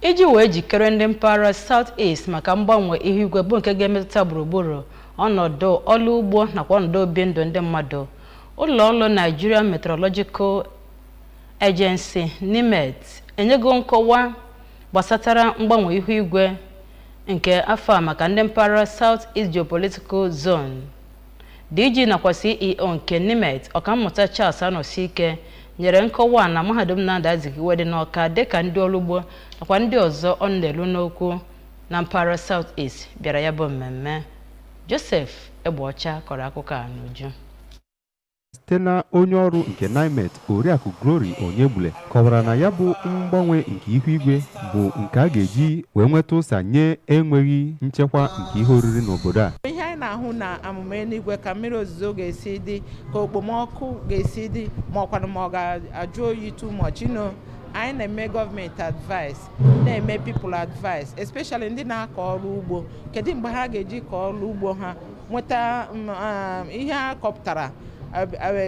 iji wee jikere ndị mpaghara South East maka mgbanwe ihu igwe bụ nke ga-emetụta gburugburu ọnọdụ ọrụ ugbo nakwa ọnọdụ obi ndụ ndị mmadụ. Ụlọ ọrụ Nigerian Meteorological Agency NIMET enyego nkọwa gbasatara mgbanwe ihu igwe nke afọ a maka ndị mpaghara South East Geopolitical Zone. DG nakwa CEO nke NIMET Ọkammụta Charles Anọsike nyere nkọwa na mahadum Nnamdi Azikiwe dị n'Awka dịka ndị ọrụ ugbo nakwa ndị ọzọ ọ na-elu n'okwu na mpaghara South East bịara ya bụ mmemme. Joseph Egbeọcha kọrọ akụkọ a n'uju. Site na onye ọrụ nke NIMET Oriakụ Glory Onyegbule kọwara na ya bụ mgbanwe nke ihu igwe bụ nke a ga-eji wee nweta ụsa nye enweghị nchekwa nke ihe oriri n'obodo a. Ihe anyị na-ahụ na amụma eluigwe ka mmiri ozuzo ga-esi dị, ka okpomọkụ ga-esi dị, ma ọkwanụ ma ọ ga-ajụ oyi too much, anyị na-eme gọọmenti advice, na-eme people advice, especially ndị na-akọ ọrụ ugbo. Kedu mgbe ha ga-eji kọọ ọrụ ugbo ha nweta ihe a kọpụtara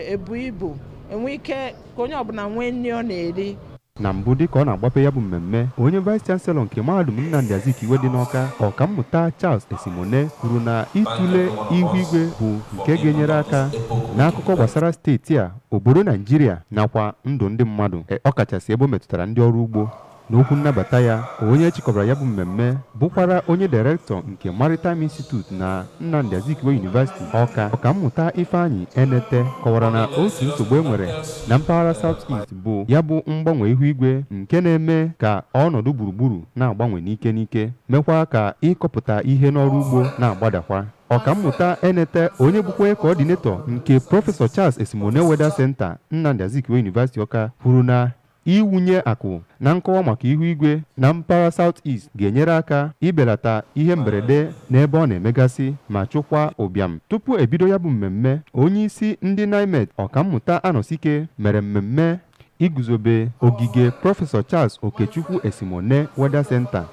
ebu ibu, enwe ike ka onye ọbụla nwee nri ọ na-eri. Na mbụ dịka ọ na-agbape ya bụ mmemme, onye Vice Chancellor nke mahadum Nnamdi Azikiwe dị n'Awka Ọkammụta Charles Esimone kwuru na ịtụle ihu igwe bụ nke ga-enyere aka n'akụkọ gbasara steeti a, obodo Naijiria nakwa ndụ ndị mmadụ, ọkachasị ebe o metụtara ndị ọrụ ugbo. N'okwu nnabata ya, onye chịkọbara ya bụ mmemme bụkwara onye Director nke Maritime Institute na Nnamdi Azikiwe University Awka Ọkammụta Ifeanyi Enete kọwara na otu nsogbu enwere na mpaghara South East bụ ya bụ mgbanwe ihu igwe nke na-eme ka ọnọdụ gburugburu na-agbanwe n'ike mekwa ka ịkọpụta ihe n'ọrụ ugbo na-agbadakwa. Ọkammụta Enete onye bụkwa coordinator nke Professor Charles Esimone Weather Center Nnamdi Azikiwe University Awka kwuru na iwunye akụ na nkọwa maka ihu igwe na mpaghara South East ga-enyere aka ibelata ihe mberede n'ebe ọ na-emegasị ma chụkwa ụbịam. Tupu ebido ya bụ mmemme, onye isi ndị NIMET Ọkammụta Anọsike mere mmemme iguzobe ogige Professor Charles Okechukwu Esimone Weather Center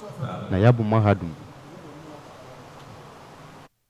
na ya bụ mahadum.